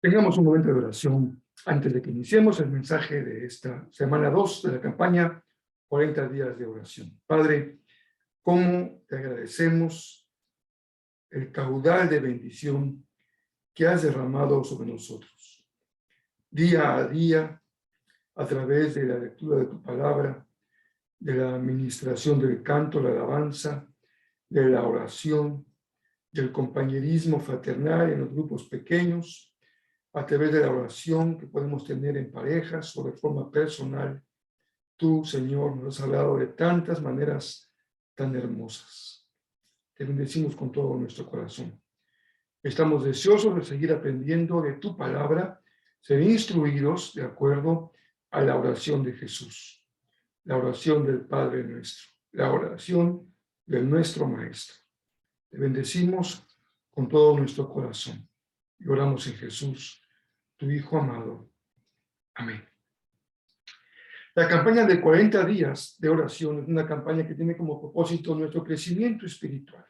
Tengamos un momento de oración antes de que iniciemos el mensaje de esta semana 2 de la campaña 40 días de oración. Padre, ¿cómo te agradecemos el caudal de bendición que has derramado sobre nosotros? Día a día, a través de la lectura de tu palabra, de la administración del canto, la alabanza, de la oración, del compañerismo fraternal en los grupos pequeños, a través de la oración que podemos tener en parejas o de forma personal. Tú, Señor, nos has hablado de tantas maneras tan hermosas. Te bendecimos con todo nuestro corazón. Estamos deseosos de seguir aprendiendo de tu palabra, ser instruidos de acuerdo a la oración de Jesús, la oración del Padre nuestro, la oración de nuestro Maestro. Te bendecimos con todo nuestro corazón y oramos en Jesús, tu Hijo amado. Amén. La campaña de 40 días de oración es una campaña que tiene como propósito nuestro crecimiento espiritual.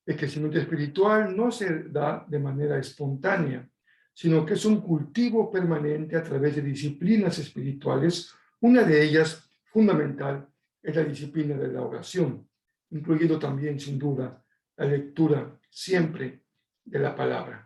El crecimiento espiritual no se da de manera espontánea, sino que es un cultivo permanente a través de disciplinas espirituales. Una de ellas, fundamental, es la disciplina de la oración, incluyendo también, sin duda, la lectura siempre de la palabra.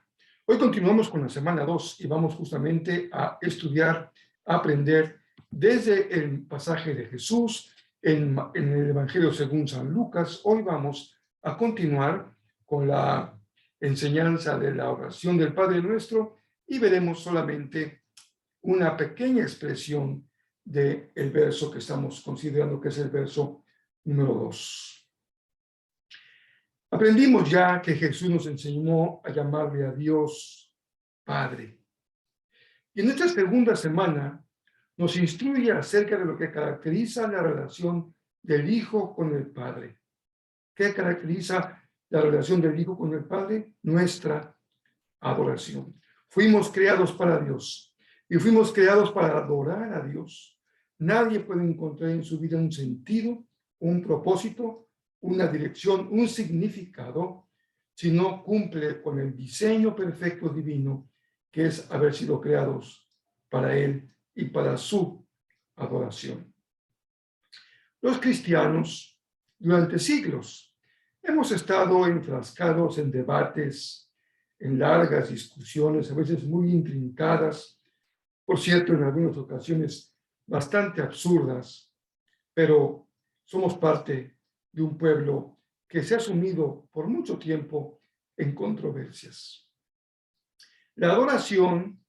Hoy continuamos con la semana 2 y vamos justamente a estudiar, a aprender desde el pasaje de Jesús en el Evangelio según San Lucas. Hoy vamos a continuar con la enseñanza de la oración del Padre Nuestro y veremos solamente una pequeña expresión del verso que estamos considerando, que es el verso número 2. Aprendimos ya que Jesús nos enseñó a llamarle a Dios Padre. Y en esta segunda semana nos instruye acerca de lo que caracteriza la relación del Hijo con el Padre. ¿Qué caracteriza la relación del Hijo con el Padre? Nuestra adoración. Fuimos creados para Dios y fuimos creados para adorar a Dios. Nadie puede encontrar en su vida un sentido, un propósito, una dirección, un significado, si no cumple con el diseño perfecto divino, que es haber sido creados para Él y para su adoración. Los cristianos, durante siglos, hemos estado enfrascados en debates, en largas discusiones, a veces muy intrincadas, por cierto, en algunas ocasiones bastante absurdas, pero somos parte de un pueblo que se ha sumido por mucho tiempo en controversias. La adoración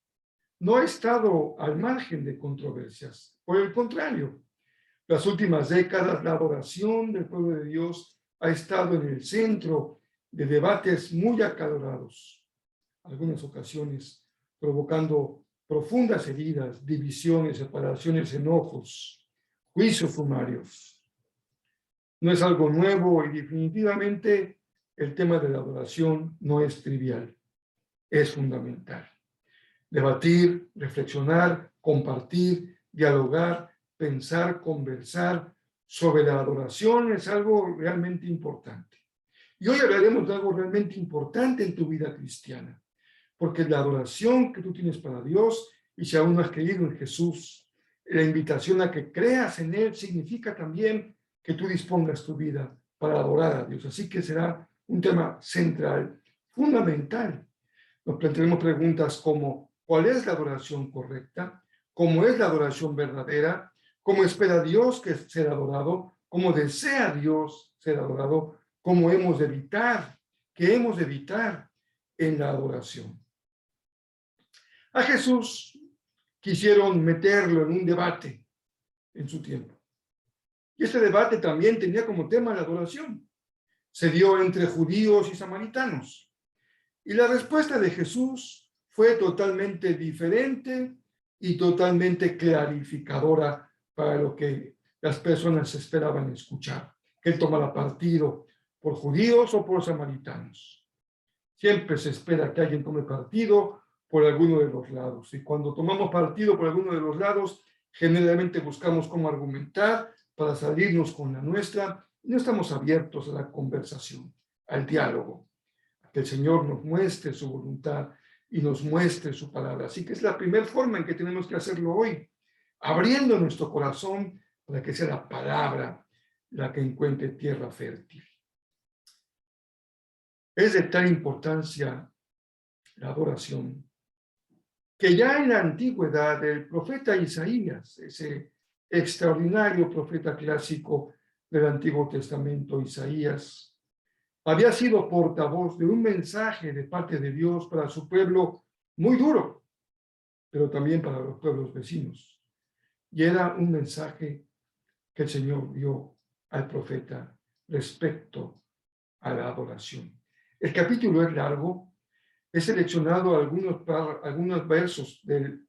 no ha estado al margen de controversias, por el contrario, las últimas décadas la adoración del pueblo de Dios ha estado en el centro de debates muy acalorados, algunas ocasiones provocando profundas heridas, divisiones, separaciones, enojos, juicios sumarios. No es algo nuevo y definitivamente el tema de la adoración no es trivial, es fundamental. Debatir, reflexionar, compartir, dialogar, pensar, conversar sobre la adoración es algo realmente importante. Y hoy hablaremos de algo realmente importante en tu vida cristiana, porque la adoración que tú tienes para Dios, y si aún no has creído en Jesús, la invitación a que creas en Él significa también que tú dispongas tu vida para adorar a Dios. Así que será un tema central, fundamental. Nos plantearemos preguntas como: ¿cuál es la adoración correcta? ¿Cómo es la adoración verdadera? ¿Cómo espera Dios que sea adorado? ¿Cómo desea Dios ser adorado? ¿Cómo hemos de evitar? ¿Qué hemos de evitar en la adoración? A Jesús quisieron meterlo en un debate en su tiempo. Y este debate también tenía como tema la adoración. Se dio entre judíos y samaritanos. Y la respuesta de Jesús fue totalmente diferente y totalmente clarificadora para lo que las personas esperaban escuchar. Que Él tomara partido por judíos o por samaritanos. Siempre se espera que alguien tome partido por alguno de los lados. Y cuando tomamos partido por alguno de los lados, generalmente buscamos cómo argumentar para salirnos con la nuestra. No estamos abiertos a la conversación, al diálogo. Que el Señor nos muestre su voluntad y nos muestre su palabra. Así que es la primera forma en que tenemos que hacerlo hoy, abriendo nuestro corazón para que sea la palabra la que encuentre tierra fértil. Es de tal importancia la adoración que ya en la antigüedad el profeta Isaías, ese extraordinario profeta clásico del Antiguo Testamento, Isaías, había sido portavoz de un mensaje de parte de Dios para su pueblo muy duro, pero también para los pueblos vecinos. Y era un mensaje que el Señor dio al profeta respecto a la adoración. El capítulo es largo. He seleccionado algunos versos del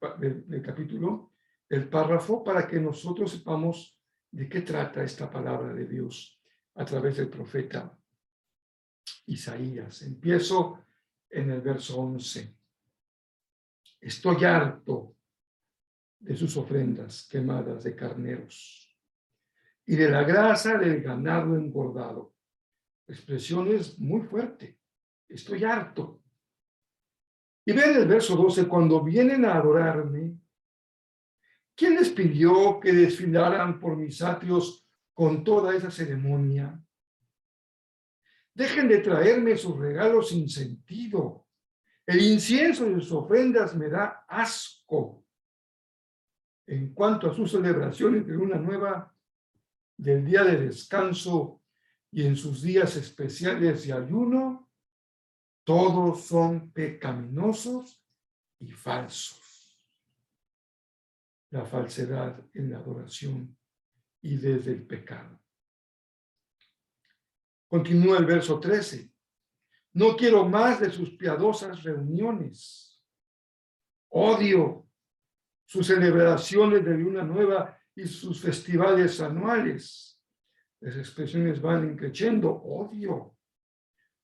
capítulo, del párrafo, para que nosotros sepamos de qué trata esta palabra de Dios a través del profeta Isaías. Empiezo en el verso 11. Estoy harto de sus ofrendas quemadas de carneros y de la grasa del ganado engordado. La expresión es muy fuerte. Estoy harto. Y vean el verso 12, cuando vienen a adorarme, ¿quién les pidió que desfilaran por mis atrios con toda esa ceremonia? Dejen de traerme sus regalos sin sentido. El incienso de sus ofrendas me da asco. En cuanto a sus celebraciones de luna nueva, del día de descanso y en sus días especiales de ayuno, todos son pecaminosos y falsos. La falsedad en la adoración y desde el pecado. Continúa el verso 13. No quiero más de sus piadosas reuniones. Odio sus celebraciones de luna nueva y sus festivales anuales. Las expresiones van creciendo. Odio.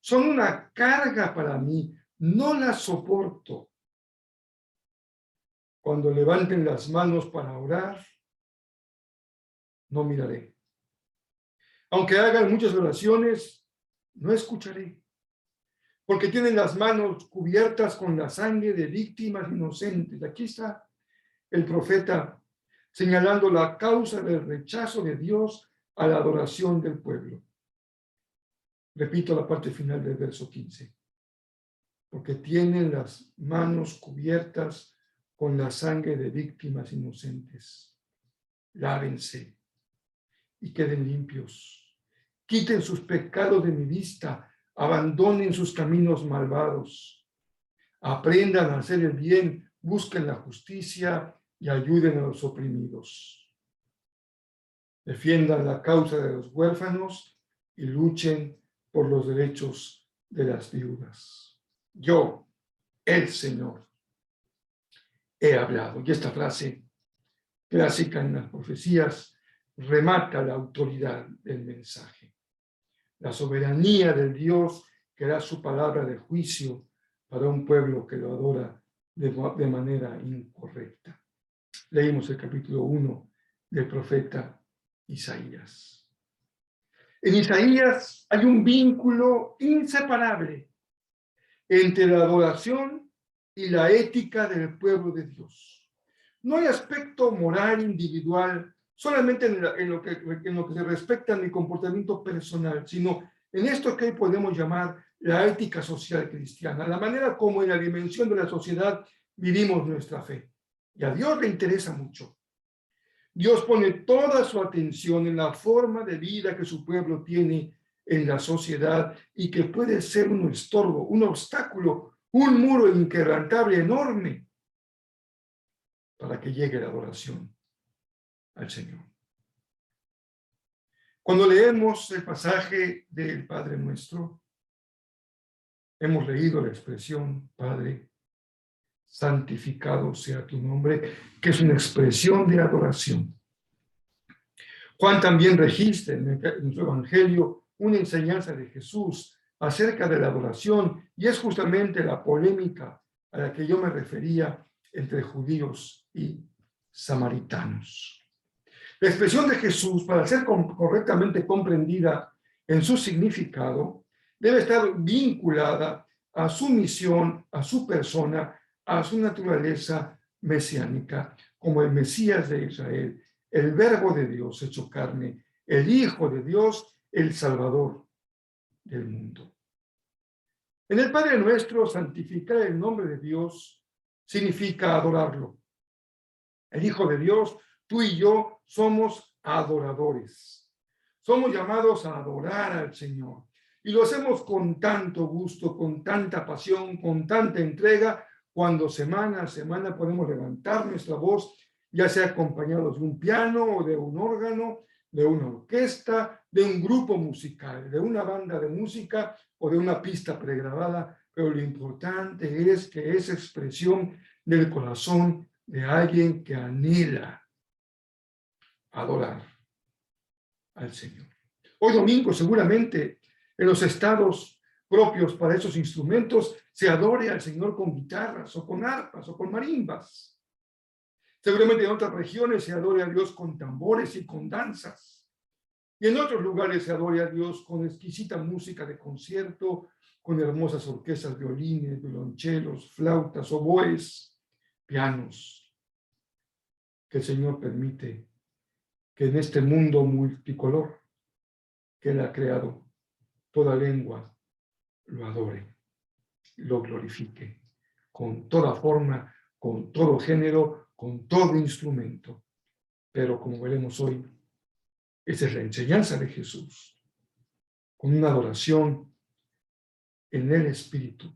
Son una carga para mí. No las soporto. Cuando levanten las manos para orar, no miraré. Aunque hagan muchas oraciones, no escucharé. Porque tienen las manos cubiertas con la sangre de víctimas inocentes. Aquí está el profeta señalando la causa del rechazo de Dios a la adoración del pueblo. Repito la parte final del verso 15. Porque tienen las manos cubiertas con la sangre de víctimas inocentes. Lávense y queden limpios. Quiten sus pecados de mi vista. Abandonen sus caminos malvados. Aprendan a hacer el bien. Busquen la justicia y ayuden a los oprimidos. Defiendan la causa de los huérfanos y luchen por los derechos de las viudas. Yo, el Señor, he hablado. Y esta frase clásica en las profecías remata la autoridad del mensaje. La soberanía del Dios que da su palabra de juicio para un pueblo que lo adora de manera incorrecta. Leímos el capítulo 1 del profeta Isaías. En Isaías hay un vínculo inseparable entre la adoración y la ética del pueblo de Dios. No hay aspecto moral individual solamente en lo que se respecta a mi comportamiento personal, sino en esto que hoy podemos llamar la ética social cristiana, la manera como en la dimensión de la sociedad vivimos nuestra fe. Y a Dios le interesa mucho. Dios pone toda su atención en la forma de vida que su pueblo tiene en la sociedad y que puede ser un estorbo, un obstáculo, un muro inquebrantable enorme para que llegue la adoración al Señor. Cuando leemos el pasaje del Padre Nuestro, hemos leído la expresión Padre, santificado sea tu nombre, que es una expresión de adoración. Juan también registra en su Evangelio una enseñanza de Jesús acerca de la adoración, y es justamente la polémica a la que yo me refería entre judíos y samaritanos. La expresión de Jesús, para ser correctamente comprendida en su significado, debe estar vinculada a su misión, a su persona a su naturaleza mesiánica, como el Mesías de Israel, el Verbo de Dios hecho carne, el Hijo de Dios, el Salvador del mundo. En el Padre Nuestro, santificar el nombre de Dios significa adorarlo. El Hijo de Dios, tú y yo somos adoradores. Somos llamados a adorar al Señor. Y lo hacemos con tanto gusto, con tanta pasión, con tanta entrega, cuando semana a semana podemos levantar nuestra voz, ya sea acompañados de un piano o de un órgano, de una orquesta, de un grupo musical, de una banda de música o de una pista pregrabada, pero lo importante es que esa expresión del corazón de alguien que anhela adorar al Señor. Hoy domingo seguramente en los estados propios para esos instrumentos se adore al Señor con guitarras o con arpas o con marimbas. Seguramente en otras regiones se adore a Dios con tambores y con danzas. Y en otros lugares se adore a Dios con exquisita música de concierto, con hermosas orquestas, violines, violonchelos, flautas, oboes, pianos. Que el Señor permite que en este mundo multicolor que Él ha creado, toda lengua lo adore, lo glorifique, con toda forma, con todo género, con todo instrumento. Pero como veremos hoy, esa es la enseñanza de Jesús, con una adoración en el Espíritu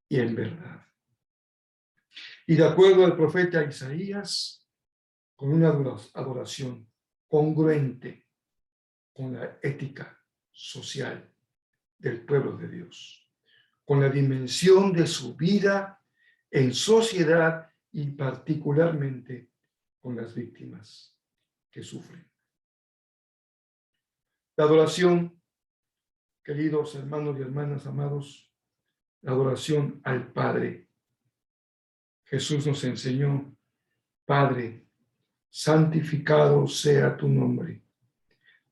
y en verdad. Y de acuerdo al profeta Isaías, con una adoración congruente con la ética social del pueblo de Dios, con la dimensión de su vida en sociedad y particularmente con las víctimas que sufren. La adoración, queridos hermanos y hermanas amados, la adoración al Padre. Jesús nos enseñó, Padre, santificado sea tu nombre.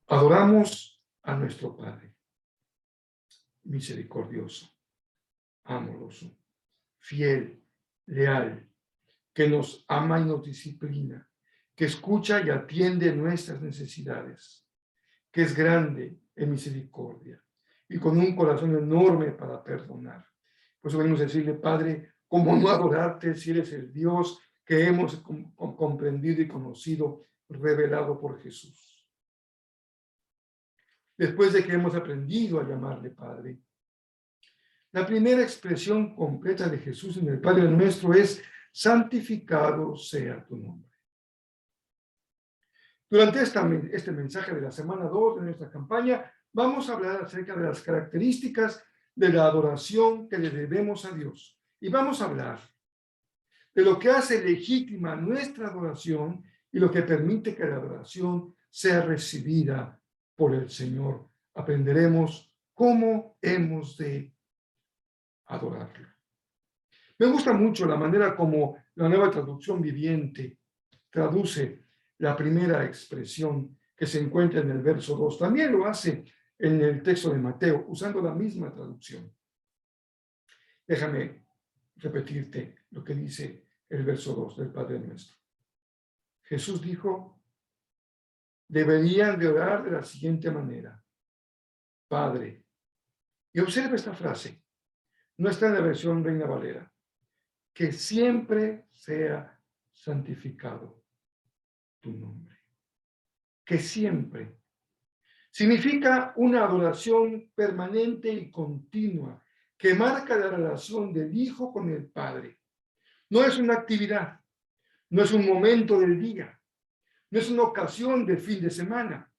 Adoramos a nuestro Padre, misericordioso, amoroso, fiel, leal, que nos ama y nos disciplina, que escucha y atiende nuestras necesidades, que es grande en misericordia y con un corazón enorme para perdonar. Por eso venimos a decirle, Padre, ¿cómo no adorarte si eres el Dios que hemos comprendido y conocido, revelado por Jesús? Después de que hemos aprendido a llamarle Padre, la primera expresión completa de Jesús en el Padre Nuestro es, santificado sea tu nombre. Durante este mensaje de la semana 2 de nuestra campaña, vamos a hablar acerca de las características de la adoración que le debemos a Dios. Y vamos a hablar de lo que hace legítima nuestra adoración y lo que permite que la adoración sea recibida por el Señor. Aprenderemos cómo hemos de adorarlo. Me gusta mucho la manera como la Nueva Traducción Viviente traduce la primera expresión que se encuentra en el verso 2. También lo hace en el texto de Mateo, usando la misma traducción. Déjame repetirte lo que dice el verso 2 del Padre Nuestro. Jesús dijo, deberían de orar de la siguiente manera. Padre. Y observa esta frase. No está en la versión Reina Valera. Que siempre sea santificado tu nombre. Que siempre. Significa una adoración permanente y continua que marca la relación del Hijo con el Padre. No es una actividad, no es un momento del día, no es una ocasión de fin de semana,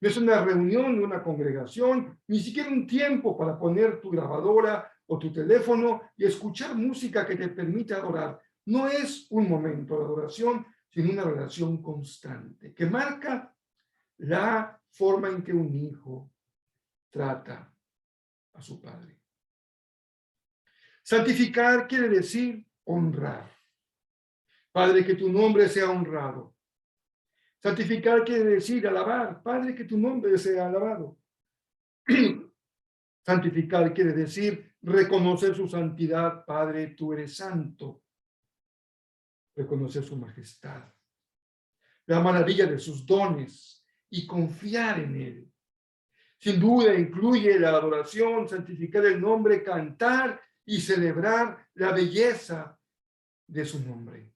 no es una reunión de una congregación, ni siquiera un tiempo para poner tu grabadora o tu teléfono y escuchar música que te permita adorar. No es un momento de adoración, sino una relación constante que marca la forma en que un hijo trata a su padre. Santificar quiere decir honrar. Padre, que tu nombre sea honrado. Santificar quiere decir alabar. Padre, que tu nombre sea alabado. Santificar quiere decir reconocer su santidad, Padre, tú eres santo, reconocer su majestad, la maravilla de sus dones y confiar en él. Sin duda incluye la adoración, santificar el nombre, cantar y celebrar la belleza de su nombre.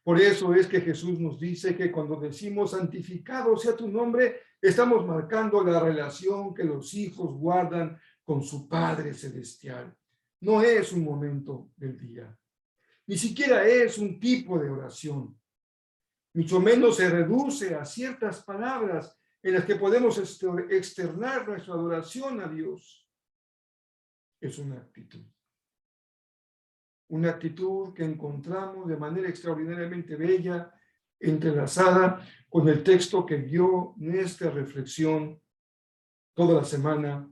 Por eso es que Jesús nos dice que cuando decimos santificado sea tu nombre, estamos marcando la relación que los hijos guardan con su Padre Celestial. No es un momento del día, ni siquiera es un tipo de oración, mucho menos se reduce a ciertas palabras en las que podemos externar nuestra adoración a Dios. Es una actitud que encontramos de manera extraordinariamente bella, entrelazada con el texto que dio nuestra reflexión toda la semana,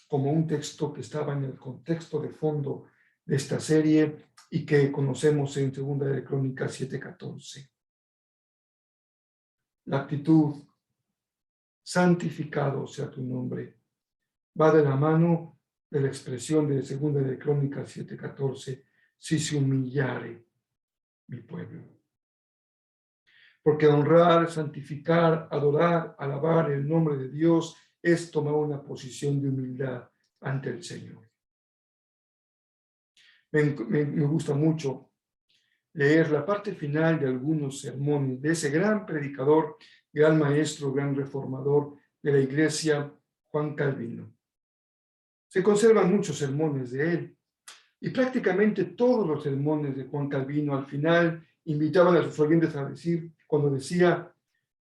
como un texto que estaba en el contexto de fondo de esta serie y que conocemos en 2 de Crónicas 7:14. La actitud, santificado sea tu nombre, va de la mano de la expresión de 2 de Crónicas 7:14, si se humillare mi pueblo. Porque honrar, santificar, adorar, alabar el nombre de Dios es tomar una posición de humildad ante el Señor. Me gusta mucho leer la parte final de algunos sermones de ese gran predicador, gran maestro, gran reformador de la iglesia, Juan Calvino. Se conservan muchos sermones de él y prácticamente todos los sermones de Juan Calvino al final invitaban a sus oyentes a decir, cuando decía,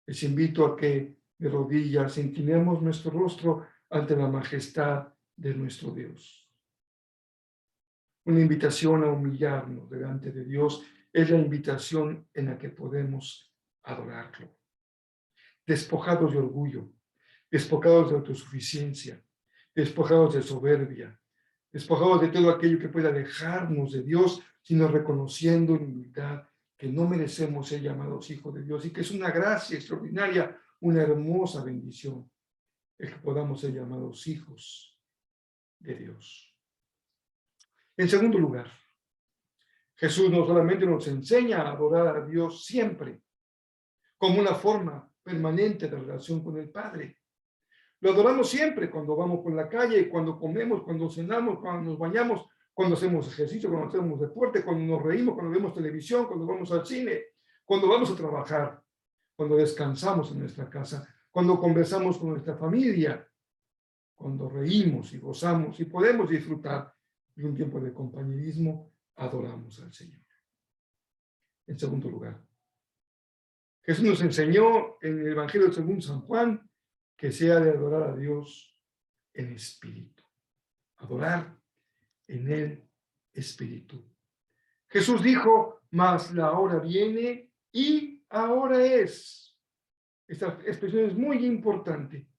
les invito a que de rodillas inclinemos nuestro rostro ante la majestad de nuestro Dios. Una invitación a humillarnos delante de Dios es la invitación en la que podemos adorarlo. Despojados de orgullo, despojados de autosuficiencia, despojados de soberbia, despojados de todo aquello que pueda alejarnos de Dios, sino reconociendo en humildad que no merecemos ser llamados hijos de Dios y que es una gracia extraordinaria, una hermosa bendición el que podamos ser llamados hijos de Dios. En segundo lugar, Jesús no solamente nos enseña a adorar a Dios siempre, como una forma permanente de relación con el Padre. Lo adoramos siempre cuando vamos por la calle, cuando comemos, cuando cenamos, cuando nos bañamos, cuando hacemos ejercicio, cuando hacemos deporte, cuando nos reímos, cuando vemos televisión, cuando vamos al cine, cuando vamos a trabajar, cuando descansamos en nuestra casa, cuando conversamos con nuestra familia, cuando reímos y gozamos y podemos disfrutar de un tiempo de compañerismo, adoramos al Señor. En segundo lugar, Jesús nos enseñó en el Evangelio según San Juan que se ha de adorar a Dios en espíritu. Adorar en el espíritu. Jesús dijo, mas la hora viene y ahora es. Esta expresión es muy importante.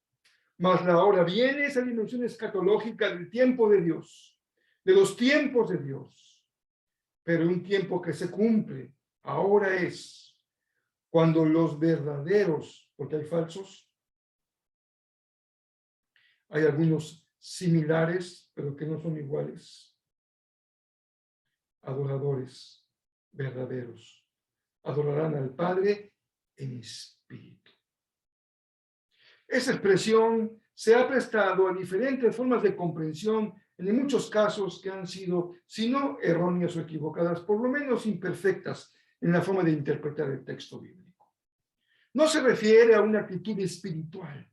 Mas la hora viene, esa dimensión escatológica del tiempo de Dios, de los tiempos de Dios, pero un tiempo que se cumple, ahora es, cuando los verdaderos, porque hay falsos, hay algunos similares, pero que no son iguales, adoradores verdaderos, adorarán al Padre en espíritu. Esa expresión se ha prestado a diferentes formas de comprensión en muchos casos que han sido, si no erróneas o equivocadas, por lo menos imperfectas en la forma de interpretar el texto bíblico. No se refiere a una actitud espiritual,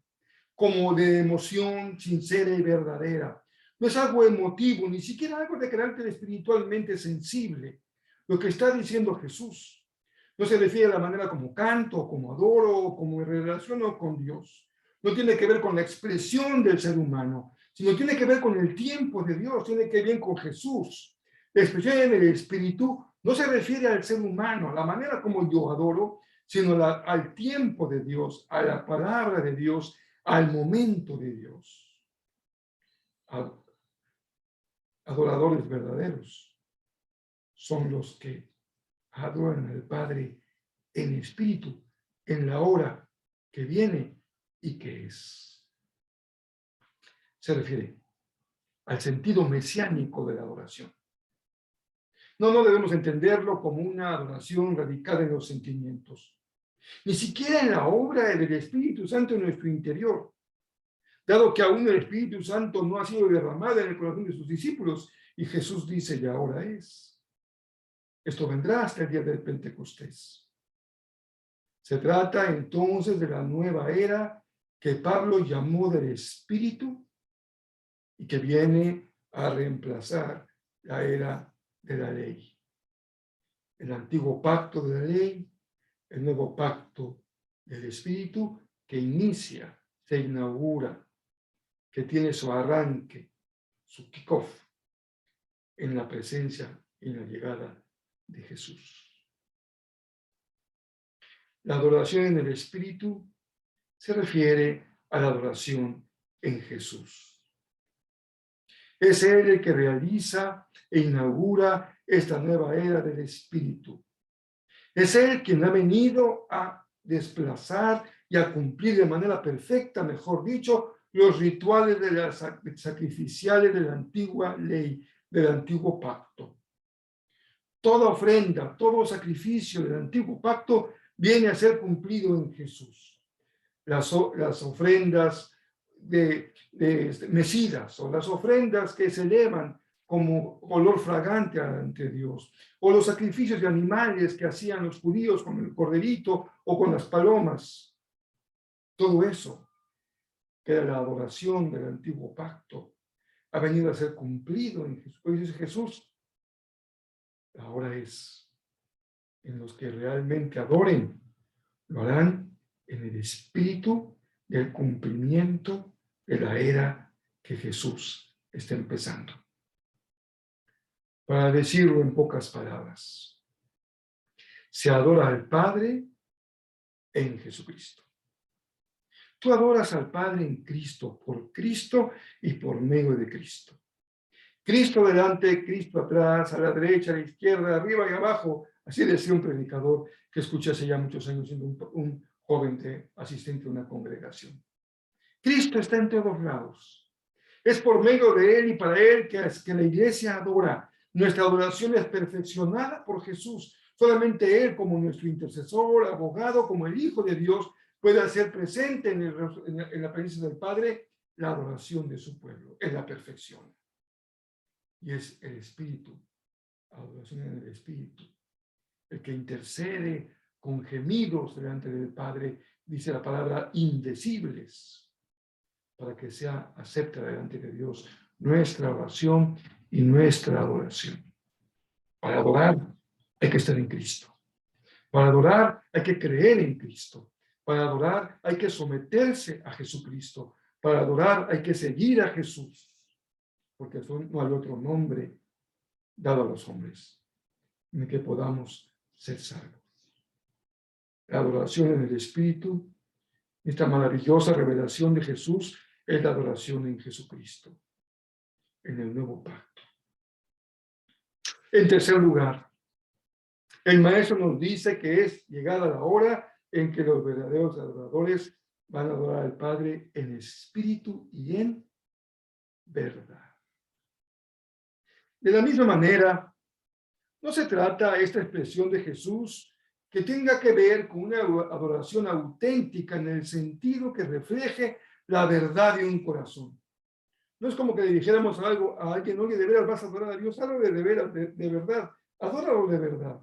como de emoción sincera y verdadera. No es algo emotivo, ni siquiera algo de carácter espiritualmente sensible. Lo que está diciendo Jesús no se refiere a la manera como canto, como adoro, como me relaciono con Dios. No tiene que ver con la expresión del ser humano, sino tiene que ver con el tiempo de Dios, tiene que ver con Jesús. La expresión en el espíritu no se refiere al ser humano, a la manera como yo adoro, sino al tiempo de Dios, a la palabra de Dios, al momento de Dios. Adoradores verdaderos son los que adoran al Padre en espíritu, en la hora que viene y que es. Se refiere al sentido mesiánico de la adoración. No debemos entenderlo como una adoración radicada en los sentimientos, ni siquiera en la obra del Espíritu Santo en nuestro interior, dado que aún el Espíritu Santo no ha sido derramado en el corazón de sus discípulos, y Jesús dice, y ahora es. Esto vendrá hasta el día del Pentecostés. Se trata entonces de la nueva era que Pablo llamó del Espíritu y que viene a reemplazar la era de la ley. El antiguo pacto de la ley, el nuevo pacto del Espíritu que inicia, se inaugura, que tiene su arranque, su kickoff en la presencia y en la llegada de Jesús. La adoración en el Espíritu se refiere a la adoración en Jesús. Es Él el que realiza e inaugura esta nueva era del Espíritu. Es Él quien ha venido a desplazar y a cumplir de manera perfecta, mejor dicho, los rituales de las sacrificiales de la antigua ley, del antiguo pacto. Toda ofrenda, todo sacrificio del antiguo pacto viene a ser cumplido en Jesús. Las ofrendas de mesidas o las ofrendas que se elevan como olor fragante ante Dios, o los sacrificios de animales que hacían los judíos con el corderito o con las palomas. Todo eso, que era la adoración del antiguo pacto, ha venido a ser cumplido en Jesús. Hoy dice Jesús, ahora es en los que realmente adoren, lo harán en el espíritu del cumplimiento de la era que Jesús está empezando. Para decirlo en pocas palabras, se adora al Padre en Jesucristo. Tú adoras al Padre en Cristo, por Cristo y por medio de Cristo. Cristo delante, Cristo atrás, a la derecha, a la izquierda, arriba y abajo. Así decía un predicador que escuché hace ya muchos años siendo un joven asistente a una congregación. Cristo está en todos lados. Es por medio de Él y para Él que la iglesia adora. Nuestra adoración es perfeccionada por Jesús. Solamente Él, como nuestro intercesor, abogado, como el Hijo de Dios, puede hacer presente en la presencia del Padre la adoración de su pueblo. Es la perfección. Y es el Espíritu, adoración en el Espíritu, el que intercede con gemidos delante del Padre, dice la palabra, indecibles, para que sea acepta delante de Dios nuestra oración y nuestra adoración. Para adorar hay que estar en Cristo. Para adorar hay que creer en Cristo. Para adorar hay que someterse a Jesucristo. Para adorar hay que seguir a Jesús. Porque no hay otro nombre dado a los hombres en el que podamos ser salvos. La adoración en el Espíritu, esta maravillosa revelación de Jesús, es la adoración en Jesucristo, en el nuevo pacto. En tercer lugar, el Maestro nos dice que es llegada la hora en que los verdaderos adoradores van a adorar al Padre en espíritu y en verdad. De la misma manera, no se trata esta expresión de Jesús que tenga que ver con una adoración auténtica en el sentido que refleje la verdad de un corazón. No es como que le dijéramos algo a alguien, oye, de veras vas a adorar a Dios, háblale de veras, de verdad, adóralo de verdad.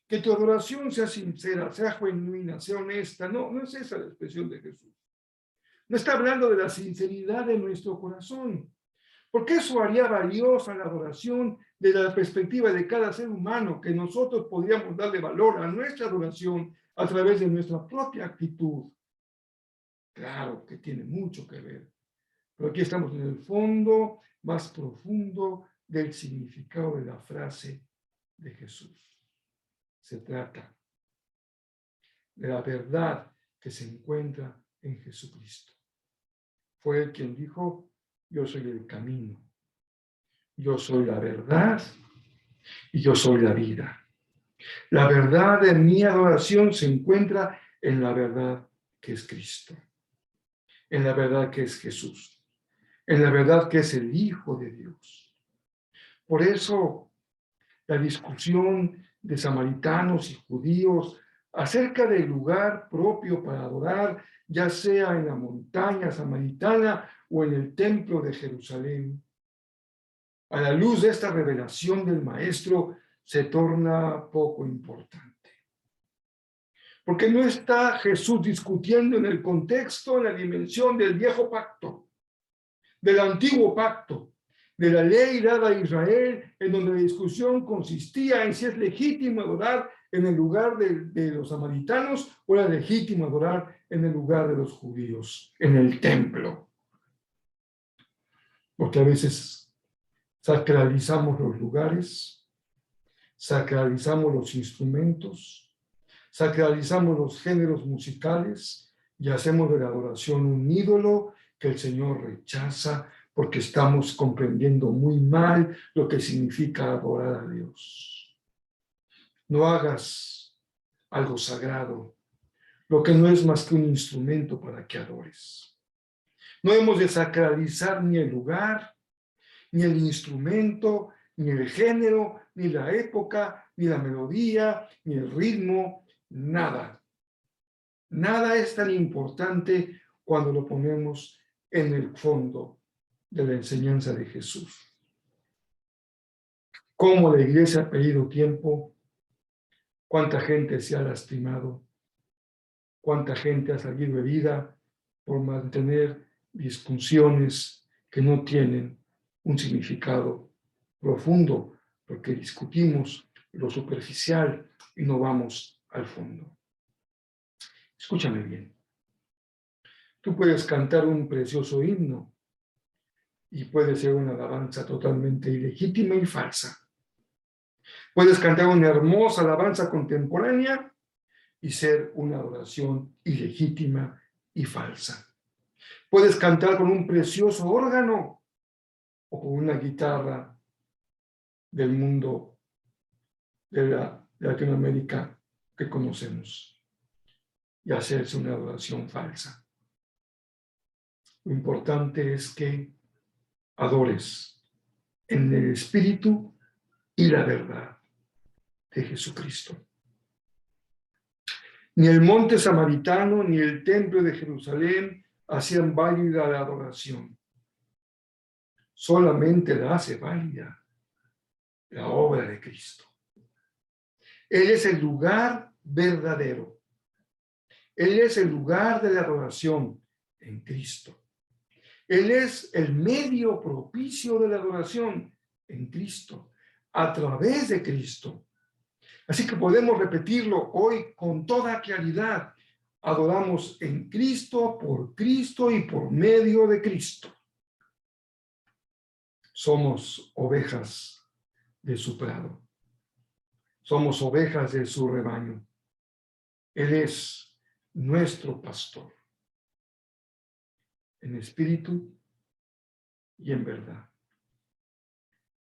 Que tu adoración sea sincera, sea genuina, sea honesta. No es esa la expresión de Jesús. No está hablando de la sinceridad de nuestro corazón. Porque eso haría valiosa la adoración desde la perspectiva de cada ser humano, que nosotros podríamos darle valor a nuestra adoración a través de nuestra propia actitud. Claro que tiene mucho que ver, pero aquí estamos en el fondo más profundo del significado de la frase de Jesús. Se trata de la verdad que se encuentra en Jesucristo. Fue él quien dijo, yo soy el camino, yo soy la verdad y yo soy la vida. La verdad de mi adoración se encuentra en la verdad que es Cristo, en la verdad que es Jesús. en la verdad que es el Hijo de Dios. Por eso, la discusión de samaritanos y judíos acerca del lugar propio para adorar, ya sea en la montaña samaritana o en el templo de Jerusalén, a la luz de esta revelación del Maestro, se torna poco importante. Porque no está Jesús discutiendo en el contexto, en la dimensión del viejo pacto, del antiguo pacto, de la ley dada a Israel, en donde la discusión consistía en si es legítimo adorar en el lugar de los samaritanos o era legítimo adorar en el lugar de los judíos, en el templo. Porque a veces sacralizamos los lugares, sacralizamos los instrumentos, sacralizamos los géneros musicales y hacemos de la adoración un ídolo que el Señor rechaza porque estamos comprendiendo muy mal lo que significa adorar a Dios. No hagas algo sagrado, lo que no es más que un instrumento para que adores. No hemos de sacralizar ni el lugar, ni el instrumento, ni el género, ni la época, ni la melodía, ni el ritmo, nada. Nada es tan importante cuando lo ponemos en el fondo de la enseñanza de Jesús. Cómo la iglesia ha perdido tiempo, cuánta gente se ha lastimado, cuánta gente ha salido herida por mantener discusiones que no tienen un significado profundo, porque discutimos lo superficial y no vamos al fondo. Escúchame bien. Tú puedes cantar un precioso himno y puede ser una alabanza totalmente ilegítima y falsa. Puedes cantar una hermosa alabanza contemporánea y ser una adoración ilegítima y falsa. Puedes cantar con un precioso órgano o con una guitarra del mundo de Latinoamérica que conocemos y hacerse una adoración falsa. Lo importante es que adores en el espíritu y la verdad de Jesucristo. Ni el monte samaritano ni el templo de Jerusalén hacían válida la adoración. Solamente la hace válida la obra de Cristo. Él es el lugar verdadero. Él es el lugar de la adoración en Cristo. Él es el medio propicio de la adoración en Cristo, a través de Cristo. Así que podemos repetirlo hoy con toda claridad. Adoramos en Cristo, por Cristo y por medio de Cristo. Somos ovejas de su prado. Somos ovejas de su rebaño. Él es nuestro pastor, en espíritu y en verdad.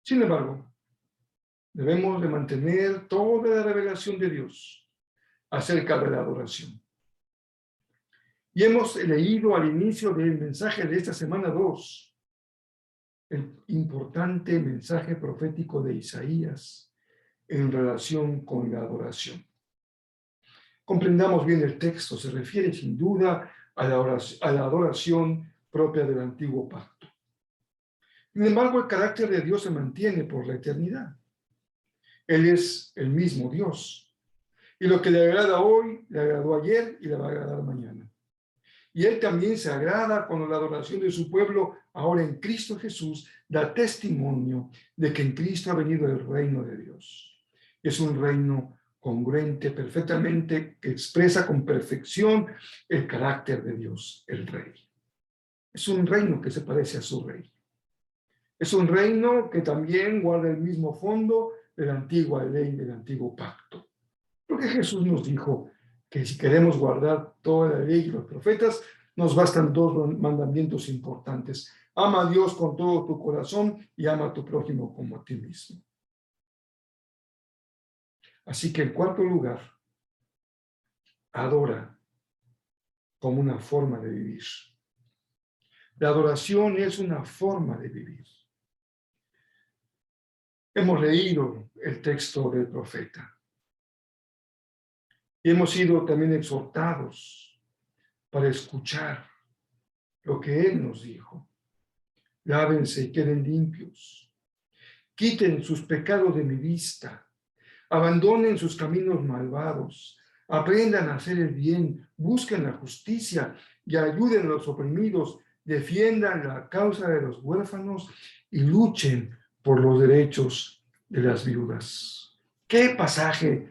Sin embargo, debemos de mantener toda la revelación de Dios acerca de la adoración. Y hemos leído al inicio del mensaje de esta semana 2, el importante mensaje profético de Isaías en relación con la adoración. Comprendamos bien el texto, se refiere sin duda a la adoración propia del antiguo pacto. Sin embargo, el carácter de Dios se mantiene por la eternidad. Él es el mismo Dios. Y lo que le agrada hoy, le agradó ayer y le va a agradar mañana. Y Él también se agrada cuando la adoración de su pueblo, ahora en Cristo Jesús, da testimonio de que en Cristo ha venido el reino de Dios. Es un reino congruente, perfectamente, que expresa con perfección el carácter de Dios, el Rey. Es un reino que se parece a su Rey. Es un reino que también guarda el mismo fondo de la antigua ley, del antiguo pacto. Porque Jesús nos dijo que si queremos guardar toda la ley y los profetas, nos bastan 2 mandamientos importantes. Ama a Dios con todo tu corazón y ama a tu prójimo como a ti mismo. Así que en cuarto lugar, adora como una forma de vivir. La adoración es una forma de vivir. Hemos leído el texto del profeta y hemos sido también exhortados para escuchar lo que él nos dijo. Lávense y queden limpios. Quiten sus pecados de mi vista. Abandonen sus caminos malvados. Aprendan a hacer el bien. Busquen la justicia y ayuden a los oprimidos. Defiendan la causa de los huérfanos y luchen por los derechos de las viudas. ¿Qué pasaje?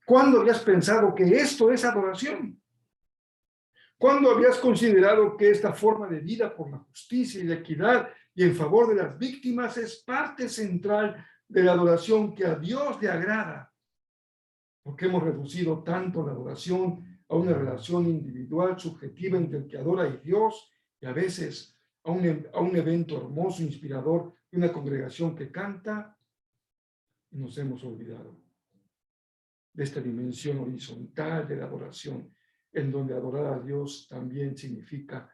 ¿Cuándo habías pensado que esto es adoración? ¿Cuándo habías considerado que esta forma de vida por la justicia y la equidad y en favor de las víctimas es parte central de la adoración que a Dios le agrada? Porque hemos reducido tanto la adoración a una relación individual, subjetiva entre el que adora y Dios, y a veces a un evento hermoso, inspirador, de una congregación que canta, y nos hemos olvidado de esta dimensión horizontal de la adoración, en donde adorar a Dios también significa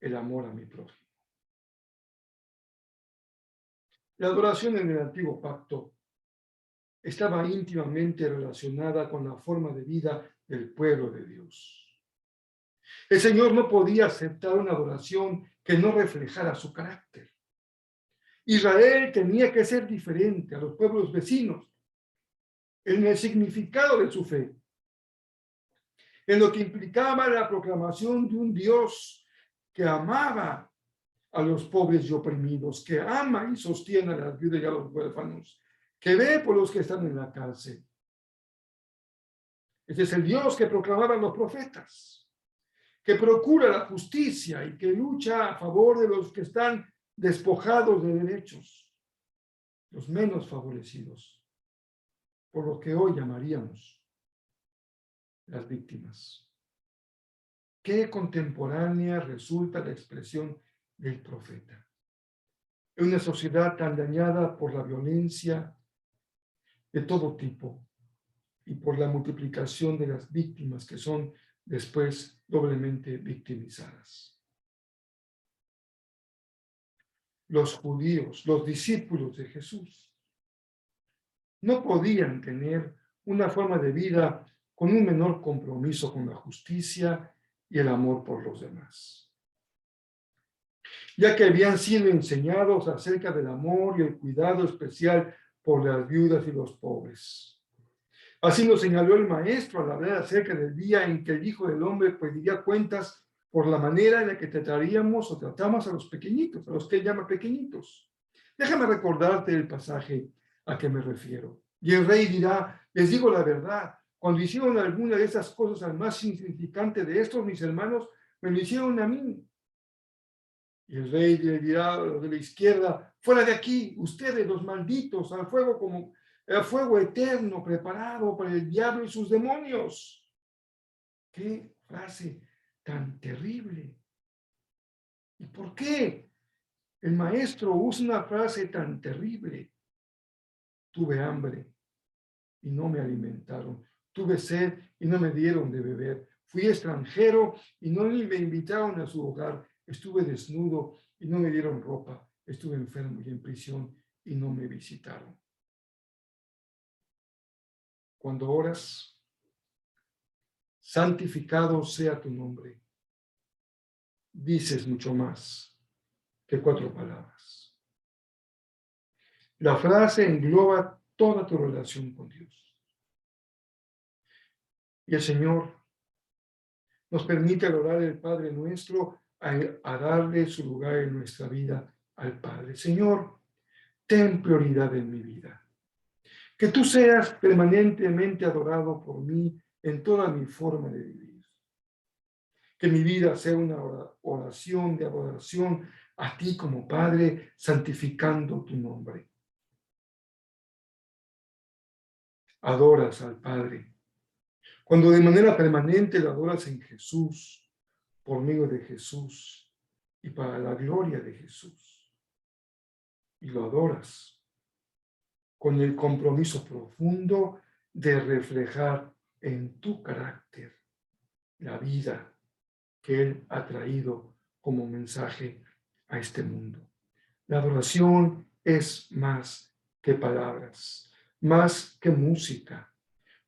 el amor a mi prójimo. La adoración en el Antiguo Pacto estaba íntimamente relacionada con la forma de vida del pueblo de Dios. El Señor no podía aceptar una adoración que no reflejara su carácter. Israel tenía que ser diferente a los pueblos vecinos en el significado de su fe, en lo que implicaba la proclamación de un Dios que amaba a los pobres y oprimidos, que ama y sostiene a las viudas y a los huérfanos, que ve por los que están en la cárcel. Este es el Dios que proclamaban los profetas, que procura la justicia y que lucha a favor de los que están despojados de derechos, los menos favorecidos, por lo que hoy llamaríamos las víctimas. Qué contemporánea resulta la expresión del profeta. En una sociedad tan dañada por la violencia de todo tipo y por la multiplicación de las víctimas que son después doblemente victimizadas. Los judíos, los discípulos de Jesús, no podían tener una forma de vida con un menor compromiso con la justicia y el amor por los demás, ya que habían sido enseñados acerca del amor y el cuidado especial por las viudas y los pobres. Así nos señaló el Maestro al hablar acerca del día en que el Hijo del Hombre pediría cuentas por la manera en la que trataríamos o tratamos a los pequeñitos, a los que él llama pequeñitos. Déjame recordarte el pasaje a que me refiero. Y el rey dirá, les digo la verdad, cuando hicieron alguna de esas cosas al más insignificante de estos, mis hermanos, me lo hicieron a mí. Y el rey le dirá a los de la izquierda, fuera de aquí, ustedes los malditos, al fuego como el fuego eterno preparado para el diablo y sus demonios. Qué frase tan terrible. ¿Y por qué el maestro usa una frase tan terrible? Tuve hambre y no me alimentaron. Tuve sed y no me dieron de beber. Fui extranjero y no me invitaron a su hogar. Estuve desnudo y no me dieron ropa. Estuve enfermo y en prisión y no me visitaron. Cuando oras, santificado sea tu nombre, dices mucho más que 4 palabras. La frase engloba toda tu relación con Dios. Y el Señor nos permite adorar al Padre nuestro a darle su lugar en nuestra vida al Padre. Señor, ten prioridad en mi vida. Que tú seas permanentemente adorado por mí en toda mi forma de vivir. Que mi vida sea una oración de adoración a ti como Padre, santificando tu nombre. Adoras al Padre. Cuando de manera permanente lo adoras en Jesús, por medio de Jesús y para la gloria de Jesús. Y lo adoras con el compromiso profundo de reflejar en tu carácter la vida que Él ha traído como mensaje a este mundo. La adoración es más que palabras, más que música,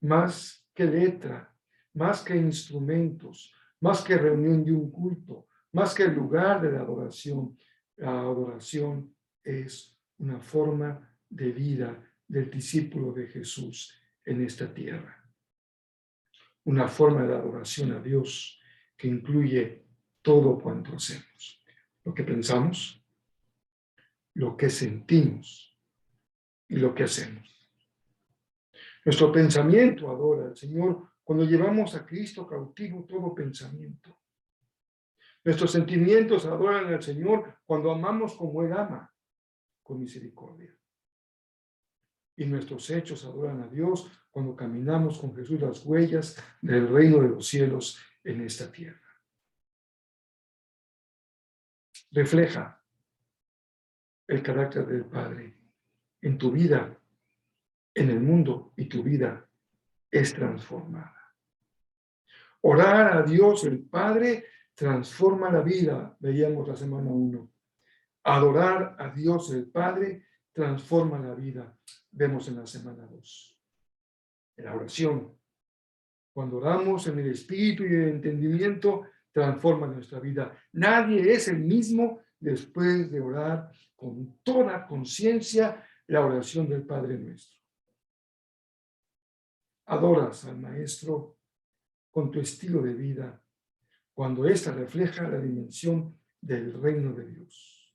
más que letra, más que instrumentos, más que reunión de un culto, más que el lugar de la adoración. La adoración es una forma de vida del discípulo de Jesús en esta tierra. Una forma de adoración a Dios que incluye todo cuanto hacemos. Lo que pensamos, lo que sentimos y lo que hacemos. Nuestro pensamiento adora al Señor cuando llevamos a Cristo cautivo todo pensamiento. Nuestros sentimientos adoran al Señor cuando amamos como Él ama, con misericordia. Y nuestros hechos adoran a Dios cuando caminamos con Jesús las huellas del reino de los cielos en esta tierra. Refleja el carácter del Padre en tu vida, en el mundo, y tu vida es transformada. Orar a Dios el Padre transforma la vida, veíamos la semana 1. Adorar a Dios el Padre transforma la vida, vemos en la semana 2. En la oración, cuando oramos en el espíritu y el entendimiento, transforma nuestra vida. Nadie es el mismo después de orar con toda conciencia la oración del Padre nuestro. Adoras al Maestro con tu estilo de vida, cuando ésta refleja la dimensión del reino de Dios.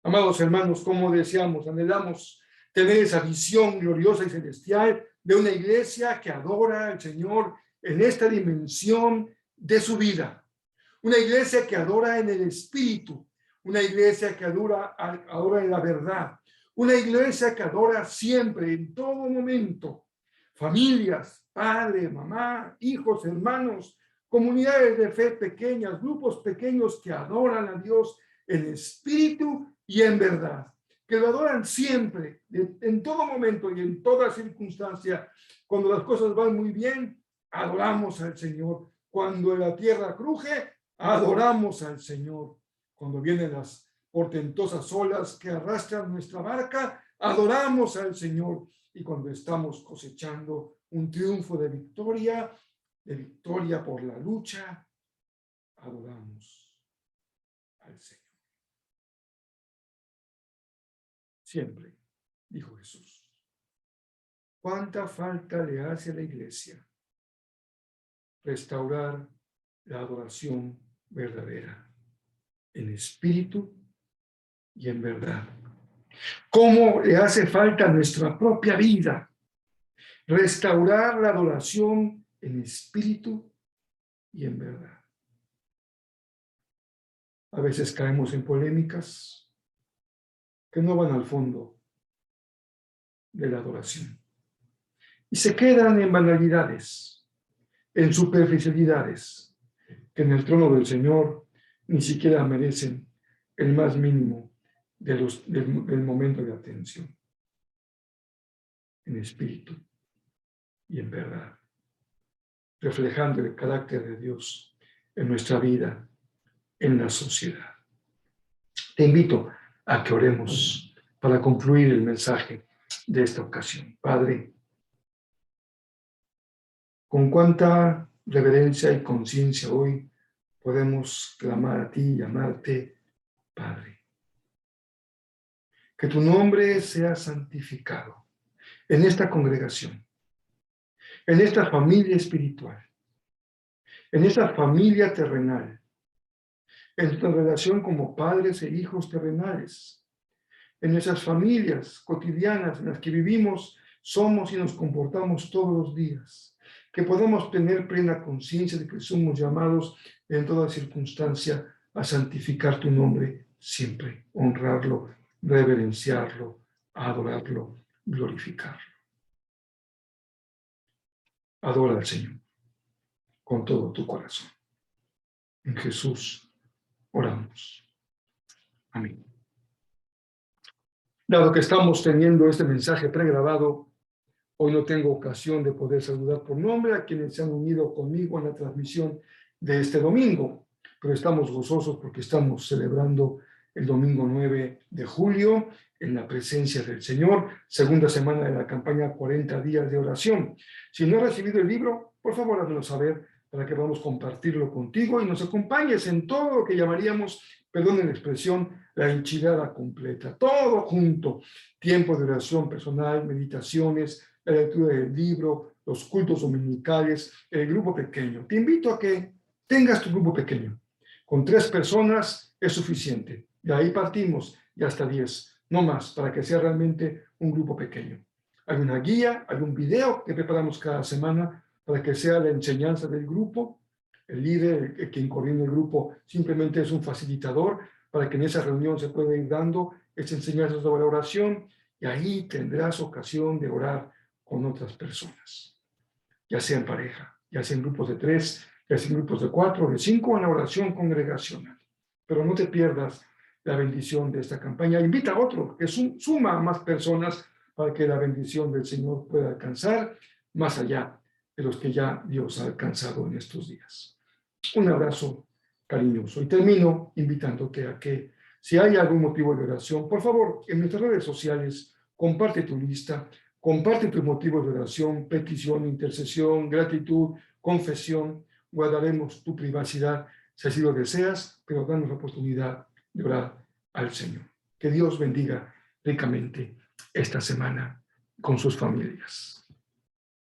Amados hermanos, como deseamos, anhelamos tener esa visión gloriosa y celestial de una iglesia que adora al Señor en esta dimensión de su vida. Una iglesia que adora en el Espíritu, una iglesia que adora en la verdad, una iglesia que adora siempre, en todo momento. Familias, padre, mamá, hijos, hermanos, comunidades de fe pequeñas, grupos pequeños que adoran a Dios en espíritu y en verdad, que lo adoran siempre, en todo momento y en toda circunstancia. Cuando las cosas van muy bien, adoramos al Señor. Cuando la tierra cruje, adoramos al Señor. Cuando vienen las portentosas olas que arrastran nuestra barca, adoramos al Señor. Y cuando estamos cosechando un triunfo de victoria por la lucha, adoramos al Señor. Siempre, dijo Jesús. ¿Cuánta falta le hace a la iglesia restaurar la adoración verdadera en espíritu y en verdad? ¿Cómo le hace falta a nuestra propia vida restaurar la adoración en espíritu y en verdad? A veces caemos en polémicas que no van al fondo de la adoración y se quedan en banalidades, en superficialidades, que en el trono del Señor ni siquiera merecen el más mínimo del momento de atención, en espíritu y en verdad, reflejando el carácter de Dios en nuestra vida, en la sociedad. Te invito a que oremos para concluir el mensaje de esta ocasión. Padre, con cuánta reverencia y conciencia hoy podemos clamar a ti y llamarte Padre. Que tu nombre sea santificado en esta congregación, en esta familia espiritual, en esta familia terrenal, en nuestra relación como padres e hijos terrenales, en esas familias cotidianas en las que vivimos, somos y nos comportamos todos los días. Que podamos tener plena conciencia de que somos llamados en toda circunstancia a santificar tu nombre siempre, honrarlo, reverenciarlo, adorarlo, glorificarlo. Adora al Señor con todo tu corazón. En Jesús oramos. Amén. Dado que estamos teniendo este mensaje pregrabado, hoy no tengo ocasión de poder saludar por nombre a quienes se han unido conmigo en la transmisión de este domingo. pero estamos gozosos porque estamos celebrando el domingo 9 de julio en la presencia del Señor, segunda semana de la campaña 40 días de oración. Si no has recibido el libro, por favor, házmelo saber para que podamos compartirlo contigo y nos acompañes en todo lo que llamaríamos, perdonen la expresión, la enchilada completa, todo junto, tiempo de oración personal, meditaciones, la lectura del libro, los cultos dominicales, el grupo pequeño. Te invito a que tengas tu grupo pequeño. Con 3 personas es suficiente. De ahí partimos y hasta 10, no más, para que sea realmente un grupo pequeño. Hay una guía, hay un video que preparamos cada semana para que sea la enseñanza del grupo. El líder, quien coordina el grupo, simplemente es un facilitador para que en esa reunión se pueda ir dando esa enseñanza sobre la oración y ahí tendrás ocasión de orar con otras personas, ya sea en pareja, ya sea en grupos de 3, ya sea en grupos de 4, de 5, en la oración congregacional. Pero no te pierdas la bendición de esta campaña. Invita a otro, que suma a más personas para que la bendición del Señor pueda alcanzar más allá de los que ya Dios ha alcanzado en estos días. Un abrazo cariñoso. Y termino invitándote a que, si hay algún motivo de oración, por favor, en nuestras redes sociales, comparte tu lista, comparte tus motivos de oración, petición, intercesión, gratitud, confesión. Guardaremos tu privacidad si así lo deseas, pero danos la oportunidad de orar al Señor. Que Dios bendiga ricamente esta semana con sus familias.